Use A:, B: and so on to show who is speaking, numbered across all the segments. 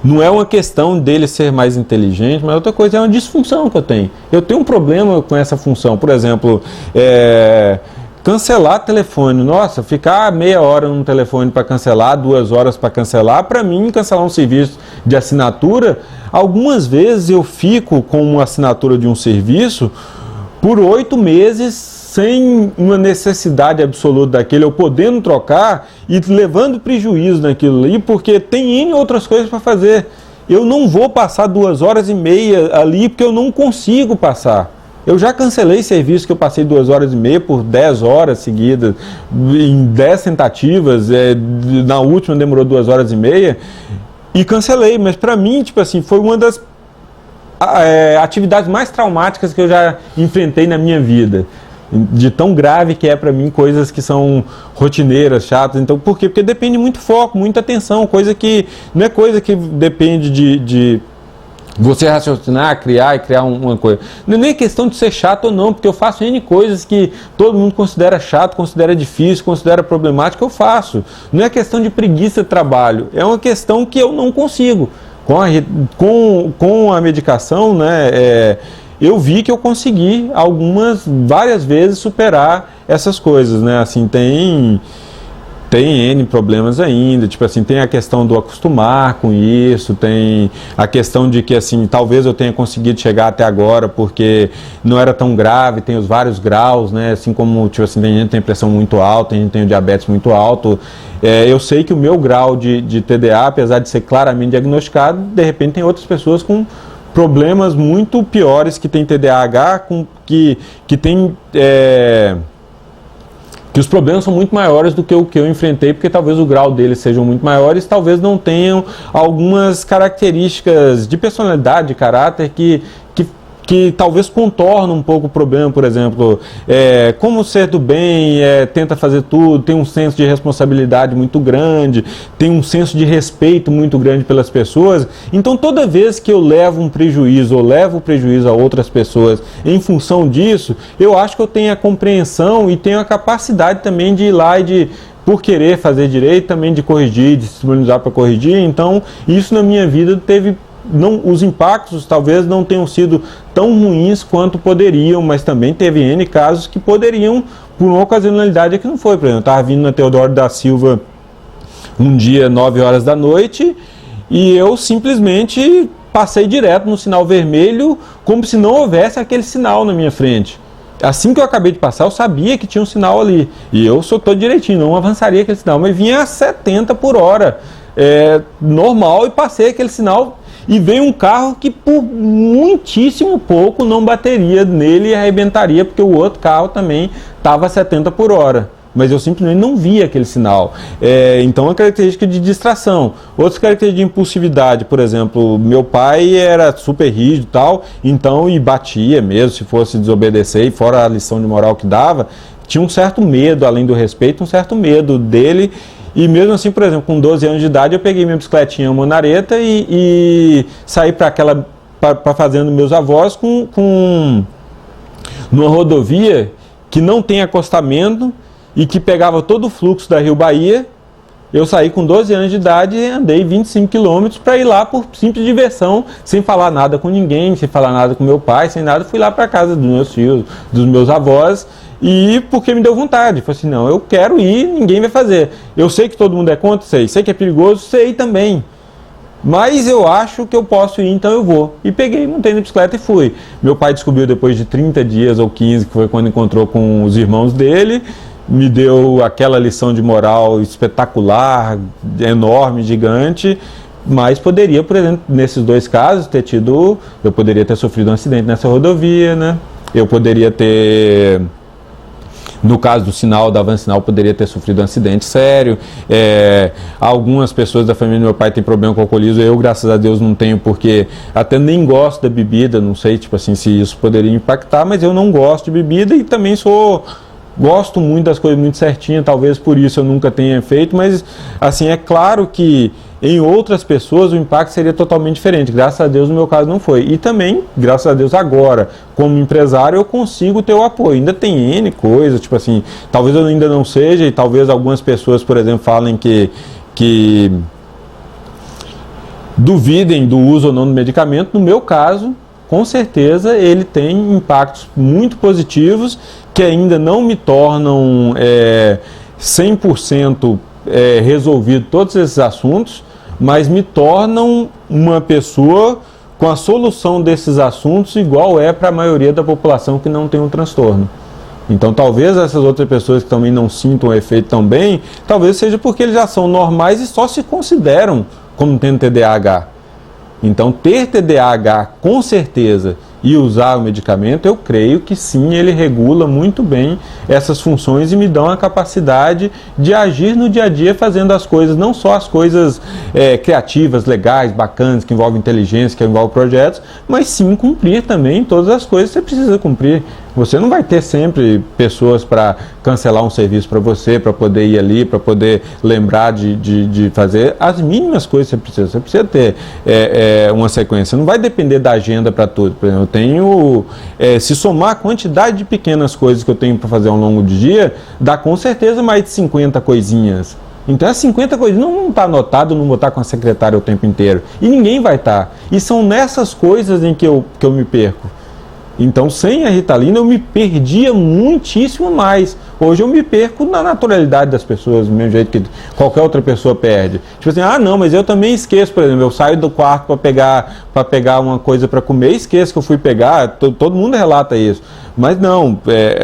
A: não é uma questão dele ser mais inteligente, mas outra coisa é uma disfunção que eu tenho. Eu tenho um problema com essa função. Por exemplo, cancelar telefone. Nossa, ficar meia hora no telefone para cancelar, 2 horas para cancelar. Para mim, cancelar um serviço de assinatura, algumas vezes eu fico com uma assinatura de um serviço por 8 meses sem uma necessidade absoluta daquele, eu podendo trocar e levando prejuízo naquilo ali, porque tem N outras coisas para fazer. Eu não vou passar 2h30 ali porque eu não consigo passar. Eu já cancelei serviço que eu passei 2h30 por 10 horas seguidas, em 10 tentativas, na última demorou 2h30 e cancelei, mas para mim, tipo assim, foi uma das atividades mais traumáticas que eu já enfrentei na minha vida. De tão grave que é para mim, coisas que são rotineiras, chatas. Então, por quê? Porque depende muito foco, muita atenção, coisa que não é coisa que depende de você raciocinar, criar uma coisa. Não é nem questão de ser chato ou não, porque eu faço N coisas que todo mundo considera chato, considera difícil, considera problemático, eu faço. Não é questão de preguiça de trabalho, é uma questão que eu não consigo. Com a medicação, né, eu vi que eu consegui várias vezes superar essas coisas, né, assim, tem N problemas ainda, tipo assim, tem a questão do acostumar com isso, tem a questão de que, assim, talvez eu tenha conseguido chegar até agora porque não era tão grave, tem os vários graus, né, assim como, tipo assim, tem gente que tem pressão muito alta, tem gente que tem o diabetes muito alto. Eu sei que o meu grau de TDA, apesar de ser claramente diagnosticado, de repente tem outras pessoas com problemas muito piores que tem TDAH, que tem... que os problemas são muito maiores do que o que eu enfrentei, porque talvez o grau deles sejam muito maiores, talvez não tenham algumas características de personalidade, de caráter, que talvez contornam um pouco o problema. Por exemplo, como ser do bem, tenta fazer tudo, tem um senso de responsabilidade muito grande, tem um senso de respeito muito grande pelas pessoas. Então, toda vez que eu levo um prejuízo ou levo prejuízo a outras pessoas em função disso, eu acho que eu tenho a compreensão e tenho a capacidade também de ir lá e por querer fazer direito, também de corrigir, de se disponibilizar para corrigir. Então, isso na minha vida os impactos talvez não tenham sido tão ruins quanto poderiam, mas também teve N casos que poderiam, por uma ocasionalidade que não foi. Por exemplo, eu estava vindo na Teodoro da Silva um dia, 9 horas da noite, e eu simplesmente passei direto no sinal vermelho, como se não houvesse aquele sinal na minha frente. Assim que eu acabei de passar, eu sabia que tinha um sinal ali, e eu sou todo direitinho, não avançaria aquele sinal, mas vinha a 70 por hora, normal, e passei aquele sinal. E veio um carro que por muitíssimo pouco não bateria nele e arrebentaria, porque o outro carro também estava a 70 por hora. Mas eu simplesmente não via aquele sinal. Então, é característica de distração. Outras características de impulsividade, por exemplo, meu pai era super rígido e tal, então, e batia mesmo, se fosse desobedecer, e fora a lição de moral que dava, tinha um certo medo, além do respeito, um certo medo dele. E mesmo assim, por exemplo, com 12 anos de idade, eu peguei minha bicicletinha monareta e saí para fazenda dos meus avós numa rodovia que não tem acostamento e que pegava todo o fluxo da Rio Bahia. Eu saí com 12 anos de idade e andei 25 quilômetros para ir lá por simples diversão, sem falar nada com ninguém, sem falar nada com meu pai, sem nada. Fui lá para casa dos meus filhos, dos meus avós. E porque me deu vontade, falei assim, não, eu quero ir, ninguém vai fazer. Eu sei que todo mundo é contra, sei que é perigoso, sei também. Mas eu acho que eu posso ir, então eu vou. E peguei, montei na bicicleta e fui. Meu pai descobriu depois de 30 dias ou 15, que foi quando encontrou com os irmãos dele, me deu aquela lição de moral espetacular, enorme, gigante. Mas poderia, por exemplo, nesses 2 casos, eu poderia ter sofrido um acidente nessa rodovia, né? Eu poderia ter... No caso do sinal, da van sinal, poderia ter sofrido um acidente sério. Algumas pessoas da família do meu pai têm problema com alcoolismo, eu, graças a Deus, não tenho, porque até nem gosto da bebida, não sei, tipo assim, se isso poderia impactar, mas eu não gosto de bebida e também gosto muito das coisas muito certinhas, talvez por isso eu nunca tenha feito, mas, assim, é claro que em outras pessoas o impacto seria totalmente diferente. Graças a Deus, no meu caso, não foi. E também, graças a Deus, agora, como empresário, eu consigo ter o apoio. Ainda tem N coisas, tipo assim, talvez eu ainda não seja, e talvez algumas pessoas, por exemplo, falem que duvidem do uso ou não do medicamento. No meu caso, com certeza, ele tem impactos muito positivos que ainda não me tornam 100% resolvido todos esses assuntos, mas me tornam uma pessoa com a solução desses assuntos igual é para a maioria da população que não tem um transtorno. Então talvez essas outras pessoas que também não sintam o efeito tão bem, talvez seja porque eles já são normais e só se consideram como tendo TDAH. Então ter TDAH com certeza e usar o medicamento, eu creio que sim, ele regula muito bem essas funções e me dá a capacidade de agir no dia a dia fazendo as coisas, não só as coisas criativas, legais, bacanas, que envolvem inteligência, que envolvem projetos, mas sim cumprir também todas as coisas que você precisa cumprir. Você não vai ter sempre pessoas para cancelar um serviço para você, para poder ir ali, para poder lembrar de fazer as mínimas coisas que você precisa. Você precisa ter uma sequência. Não vai depender da agenda para tudo. Por exemplo, eu tenho, se somar a quantidade de pequenas coisas que eu tenho para fazer ao longo do dia, dá com certeza mais de 50 coisinhas. Então as 50 coisas não está anotado, não vou estar com a secretária o tempo inteiro. E ninguém vai estar. E são nessas coisas em que eu me perco. Então, sem a Ritalina, eu me perdia muitíssimo mais. Hoje eu me perco na naturalidade das pessoas, do mesmo jeito que qualquer outra pessoa perde. Tipo assim, não, mas eu também esqueço, por exemplo, eu saio do quarto para pegar uma coisa para comer, esqueço que eu fui pegar, todo mundo relata isso. Mas não,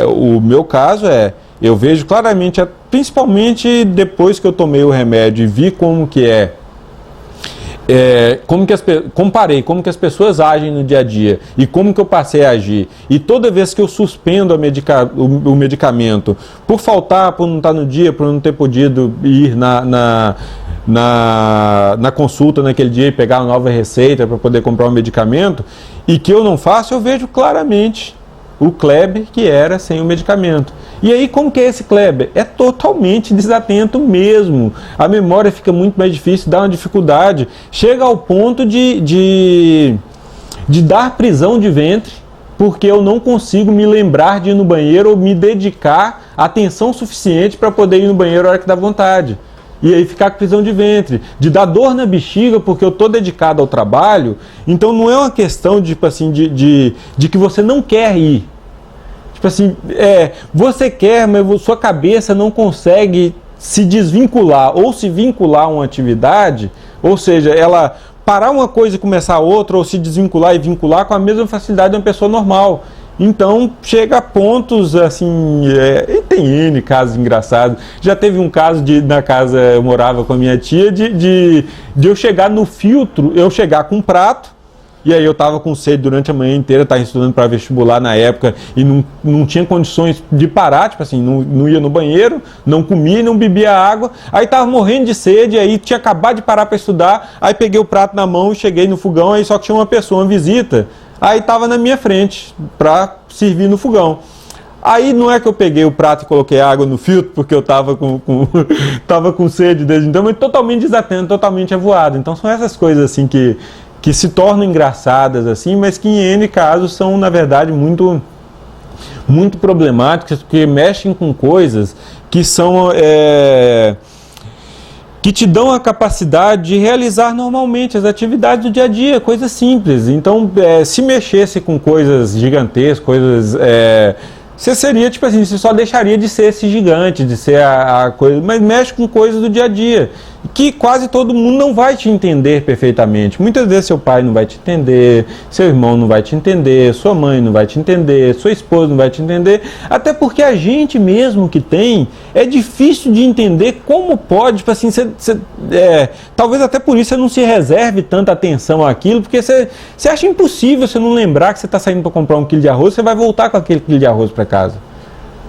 A: o meu caso eu vejo claramente, principalmente depois que eu tomei o remédio e vi como que comparei como que as pessoas agem no dia a dia e como que eu passei a agir. E toda vez que eu suspendo o medicamento, por faltar, por não estar no dia, por não ter podido ir na consulta naquele dia e pegar uma nova receita para poder comprar um medicamento, e que eu não faço, eu vejo claramente o Kleber que era sem o medicamento. E aí, como que é esse Kleber? É totalmente desatento mesmo. A memória fica muito mais difícil, dá uma dificuldade. Chega ao ponto de dar prisão de ventre, porque eu não consigo me lembrar de ir no banheiro ou me dedicar atenção suficiente para poder ir no banheiro a hora que dá vontade. E aí ficar com prisão de ventre, de dar dor na bexiga porque eu estou dedicado ao trabalho. Então não é uma questão de que você não quer ir. Tipo assim, você quer, mas sua cabeça não consegue se desvincular ou se vincular a uma atividade, ou seja, ela parar uma coisa e começar outra, ou se desvincular e vincular com a mesma facilidade de uma pessoa normal. Então, chega a pontos, assim, e tem N casos engraçados. Já teve um caso na casa, eu morava com a minha tia, de eu chegar no filtro, eu chegar com um prato, e aí eu estava com sede durante a manhã inteira, estava estudando para vestibular na época, e não tinha condições de parar, tipo assim, não ia no banheiro, não comia, não bebia água, aí estava morrendo de sede, aí tinha acabado de parar para estudar, aí peguei o prato na mão e cheguei no fogão, aí só que tinha uma pessoa, uma visita, aí estava na minha frente para servir no fogão. Aí não é que eu peguei o prato e coloquei água no filtro porque eu estava com sede desde então, mas totalmente desatento, totalmente avoado. Então são essas coisas assim que se tornam engraçadas, assim, mas que em N casos são, na verdade, muito, muito problemáticas, porque mexem com coisas que são... que te dão a capacidade de realizar normalmente as atividades do dia a dia, coisas simples. Então, se mexesse com coisas gigantescas, coisas... você seria, tipo assim, você só deixaria de ser esse gigante, de ser a coisa... Mas mexe com coisas do dia a dia, que quase todo mundo não vai te entender perfeitamente. Muitas vezes seu pai não vai te entender, seu irmão não vai te entender, sua mãe não vai te entender, sua esposa não vai te entender, até porque a gente mesmo que tem, é difícil de entender como pode, tipo assim, talvez até por isso você não se reserve tanta atenção àquilo, porque você acha impossível você não lembrar que você está saindo para comprar 1 quilo de arroz, você vai voltar com aquele quilo de arroz para casa.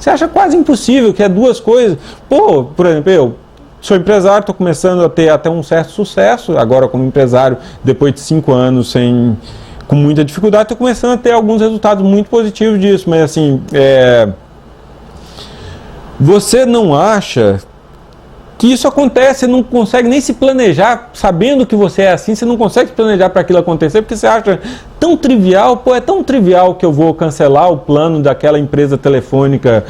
A: Você acha quase impossível, que é duas coisas. Por exemplo, eu sou empresário, estou começando a ter até um certo sucesso, agora como empresário, depois de 5 anos com muita dificuldade, estou começando a ter alguns resultados muito positivos disso, mas assim, você não acha que isso acontece, você não consegue nem se planejar, sabendo que você é assim, você não consegue se planejar para aquilo acontecer, porque você acha tão trivial, é tão trivial que eu vou cancelar o plano daquela empresa telefônica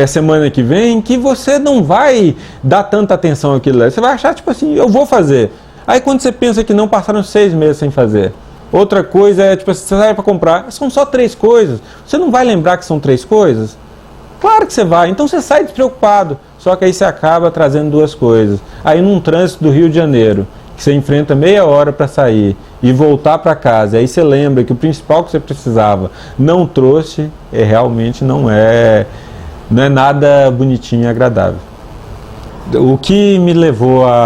A: semana que vem, que você não vai dar tanta atenção àquilo lá. Você vai achar, tipo assim, eu vou fazer. Aí quando você pensa que não, passaram 6 meses sem fazer. Outra coisa é, tipo, você sai para comprar, são só 3 coisas. Você não vai lembrar que são 3 coisas? Claro que você vai, então você sai despreocupado. Só que aí você acaba trazendo 2 coisas. Aí num trânsito do Rio de Janeiro, que você enfrenta meia hora para sair e voltar para casa, aí você lembra que o principal que você precisava não trouxe, realmente não é nada bonitinho e agradável. O que me levou a